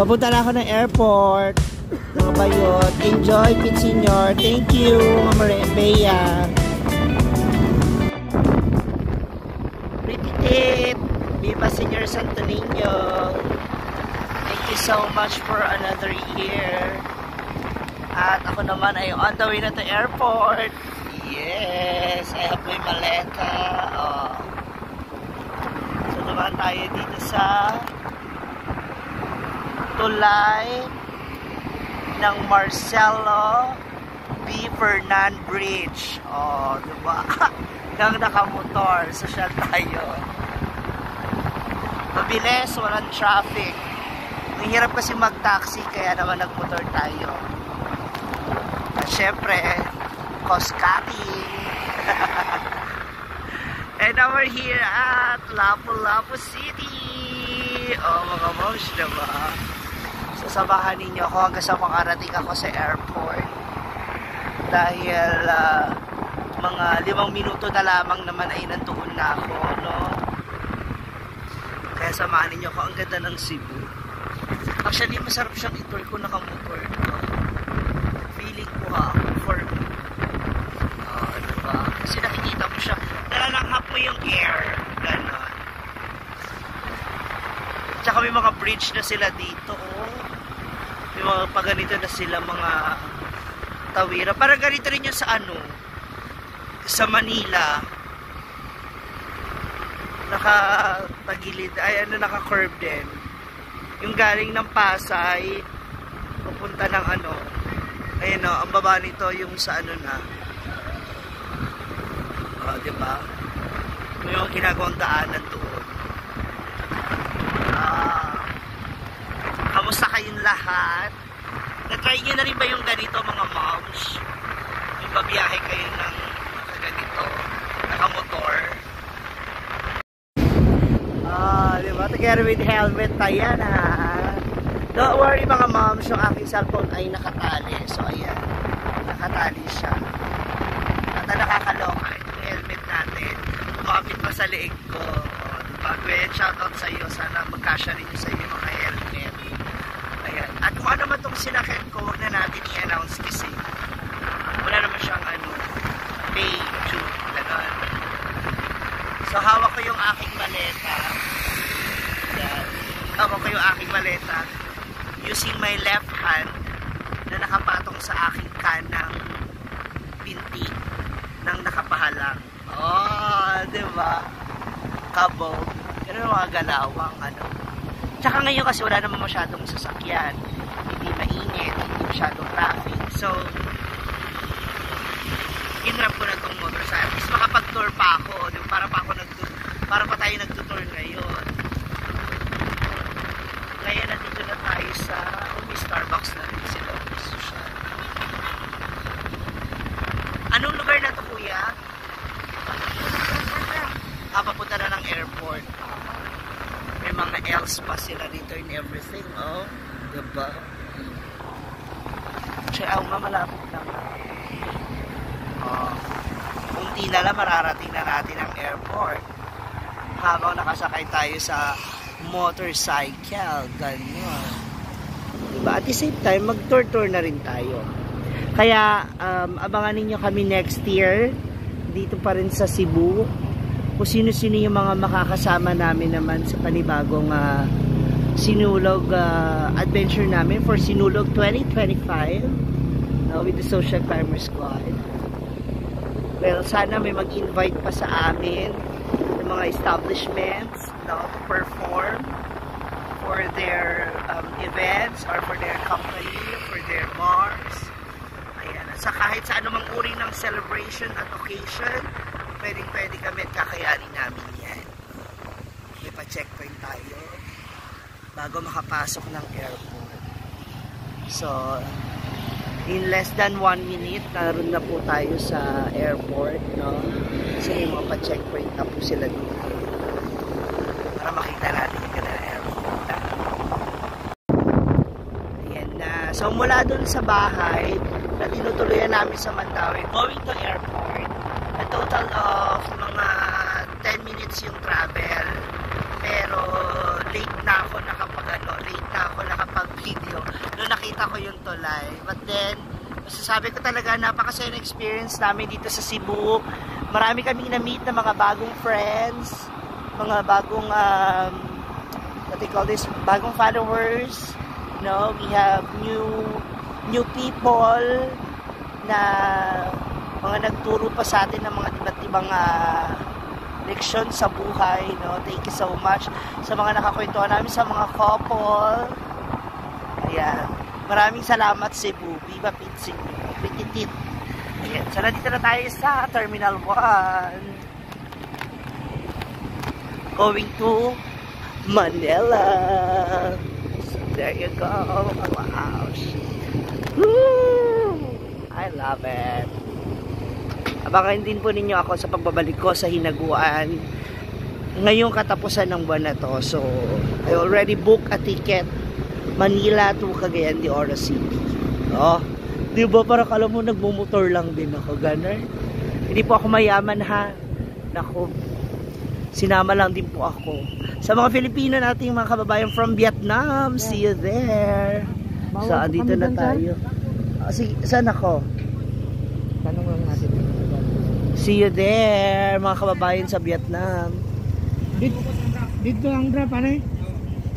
Papunta na ako ng airport. Mga bayot. Enjoy, Pit Senior. Thank you, Mama Bea. Pretty tip. Viva Senior Santo Niño. Thank you so much for another year. At ako naman ay on the way na to airport. Yes, I have my maleta. Oh. So naman tayo dito sa tulay ng Marcelo B. Fernan Bridge. Oh, diba? Nang nakamotor, social tayo. Mabilis, walang traffic. Ang hirap kasi mag-taxi, kaya naman nagmotor tayo. At syempre, cost cutting. And now we're here at Lapu-Lapu City. Oh, mga moms, diba? Sasamahan ninyo ako hanggang sa makarating ako sa airport. Dahil mga 5 minuto na lamang naman ay nandoon na ako, no? Kaya samahan ninyo ako. Ang ganda ng Cebu. Actually, masarap siyang i-tour ko nakamotor, no? Feeling ko for me. Oh, diba? Kasi nakikita mo siya. Nalalanghap mo yung air. Ganon. Tsaka may mga bridge na sila dito, oh. May mga paganito na sila, mga tawira. Parang ganito rin yung sa ano, sa Manila. Nakatagilid, ay ano, naka-curve din. Yung galing ng Pasay, pupunta ng ano, ayun o, ang baba nito yung sa ano na. O, diba? May mga ginagawang daanan doon. Kamusta kayong lahat? Na-try nyo na rin ba yung ganito, mga moms? Yung babiyahe kayo ng ganito, nakamotor. Diba? Together with helmet, ayan ha. Don't worry mga moms, yung aking cellphone ay nakatali. So ayan, nakatali siya. At nakakaloka, yung helmet natin, kumapit pa sa leeg ko. Diba? Gwen, shoutout sa iyo. Sana magkasya rin sa iyo mga helmet. Ayan. At kung ano man itong sinakyan ko, huwag na natin i-announce kasi wala naman siyang ano, pay to, gano'n. So hawak ko yung aking maleta. Ayan. Hawak ko yung aking maleta using my left hand na nakapatong sa aking kanang binti ng nakapahalang. Oh, diba? Kabog. Ganun ang mga galawang ano. Tsaka ngayon kasi wala naman masyadong sasakyan. Hindi mainit, hindi masyadong traffic. So, inrap ko na itong motor sa at least makapag-tour pa ako. Diba? Para pa tayo nag-tour ngayon. Ngayon nandito na tayo sa may Starbucks na rin sila. Anong lugar na to, kuya? Papunta na ng airport. May mga else pa sila dito and everything, oh. Diba? Siya, malapit lang. Oh. Kunti na lang, mararating na natin ang airport. Habang nakasakay tayo sa motorcycle. Ganyan. Diba? At the same time, mag-tour-tour na rin tayo. Kaya, abangan ninyo kami next year. Dito pa rin sa Cebu. Kung sino-sino yung mga makakasama namin naman sa panibagong Sinulog adventure namin for Sinulog 2025 with the Social Climber Squad. Well, sana may mag-invite pa sa amin ng mga establishments to perform for their events or for their company, for their bars. Ayan. Sa kahit sa anumang uri ng celebration at occasion, pwede kami at kakayanin namin yan. May pa-checkpoint tayo bago makapasok ng airport. So, in less than 1 minute, naroon na po tayo sa airport, no? Kasi yung mga pa-checkpoint na po sila dito. Para makita natin yung ganda ng airport. Ayan na. So, mula dun sa bahay, na tinutuluyan namin sa Mandaue, going to airport, a total of mga 10 minutes yung travel. Pero late na ako nakapag nakita ko yung tulay. But then, masasabi ko talaga, napakasaya na experience namin dito sa Cebu. Marami kaming na-meet na mga bagong friends, mga bagong, what they call this, bagong followers. No, we have new people na mga nagturo pa sa atin ng mga iba't ibang leksyon sa buhay, no? Thank you so much sa mga nakakwentuhan namin, sa mga couple. Ayan. Maraming salamat, Cebu. Viva Pizzi. Pititit. Ayan. So, nandito na tayo sa Terminal 1. Going to Manila. So, there you go. Wow. Woo! I love it. Abangan din po ninyo ako sa pagbabalik ko sa Hinaguan ngayong katapusan ng buwan na to. So, I already booked a ticket Manila to Cagayan de Oro City. Oh, di ba para kala mo nagmumotor lang din ako, ganun? Hindi po ako mayaman, ha? Naku, sinama lang din po ako. Sa mga Filipino nating mga kababayan from Vietnam, see you there. So, andito na tayo. Sige, saan ako? Tanong lang natin. See you there, mga kababayan sa Vietnam. Dito ang dra, pare.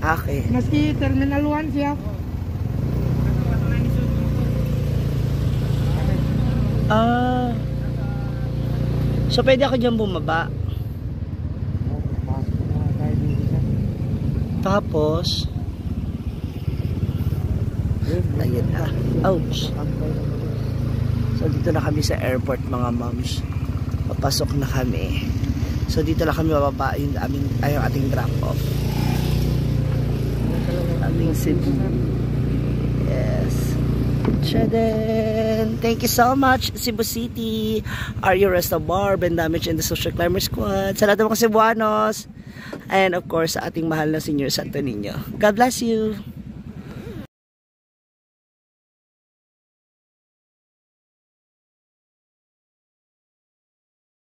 Okay. Maski Terminal 1 siya. So pwede ako dyan bumaba. Tapos, ayun na. Ouch. So dito na kami sa airport, mga moms. Papasok na kami. So dito na kami bababa yung ating drop off. Aming Cebu. Yes. Tchaden! Thank you so much, Cebu City. Are you Restobar, Ben Damage and the Social Climber Squad. Sa lahat ng mga Cebuanos. And of course, sa ating mahal na Senior Santo Niño. God bless you.